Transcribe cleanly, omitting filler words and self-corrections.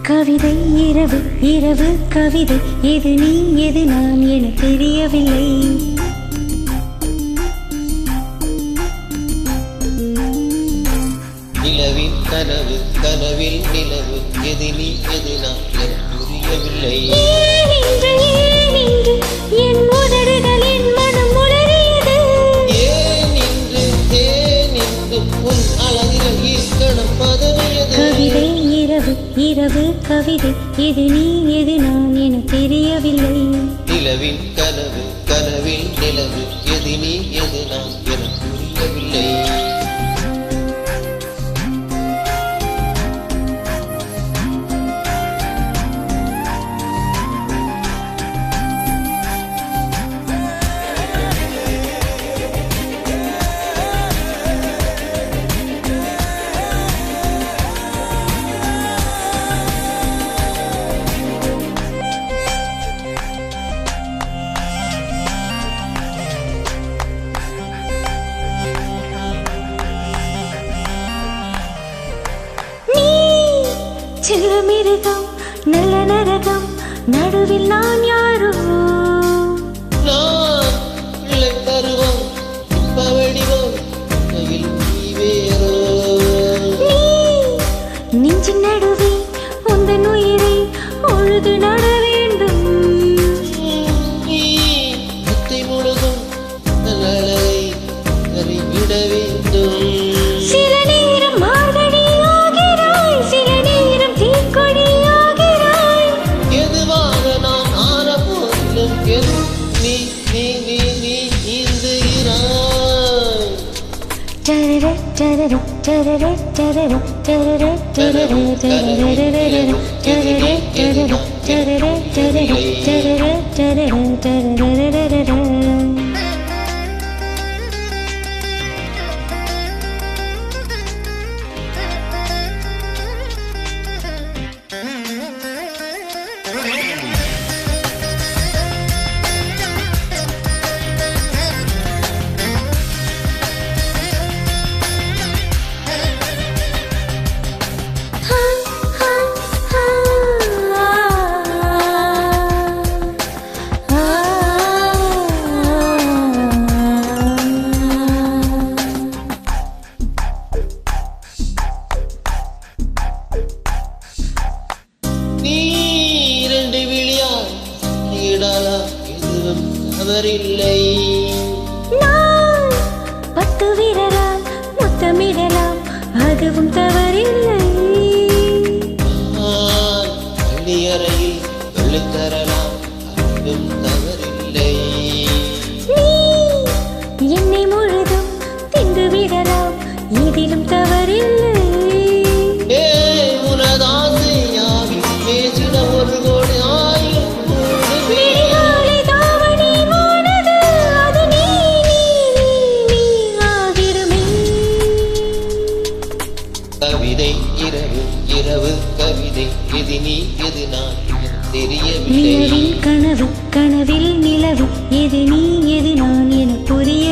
கவிதை இரவு இரவு கவிதை எது நீ எது நான் என தெரியவில்லை. நிலவின் கனவு கனவில் நிலவு எது நீ எது நான் என புரியவில்லை. என் உதடுகள் என் மனம் உளறியது. ஏன் இன்று உன் அழகில் ஈர்க்கணம் பதறியது. கவிதை இரவு இரவு கவிதை எது நீ எது நான் என தெரியவில்லை. நிலவின் கனவு கனவில் நிலவு எது நீ எது நான் என புரியவில்லை. சிறுமிருகம் நல்ல நரகம் நடுவில் நான் யாரோ. நான் பிள்ளை பருவம் பவடிவம் கையில் நீ வேறோ. நெஞ்சின் நடுவே உந்தன் உயிரை உழுது நட வேண்டும். முத்தை முழுதும் நல்லழகை கறிவிட வேண்டும். சில நேரம் மார்கழி ஆகிறாய், சில நேரம் தீக்கொடி ஆகிறாய். எதுவாக நான் ஆன போதிலும் நீ நீ நீ நீ நீந்துகிறாய். டரர டரர டரர டரர டரர டரர டரர டரர டரர டரர டரர. நீ இரண்டு விழியால் ஈடாலாம் எதுவும் தவறில்லை. நான் 10 விரலால் முத்தமிடலாம் அதுவும் தவறில்லை. அடியறையில் வெளுத்தரலாம் அதுவும் தவறில்லை. நீ என்னை முழுதும் தின்று விடலாம் இதிலும் தவறில்லை. உனதாசையாவி பேசிட ஒரு கோடி ஆயிரம் விழிகாலை தாவணி போனது அது நீ ஆகிடுமே. கவிதை இரவு இரவு கவிதை எது நீ எது நான் தெரியவில்லை. நிலவின் கனவு கனவில் நிலவு எது நீ எது நான் என புரிய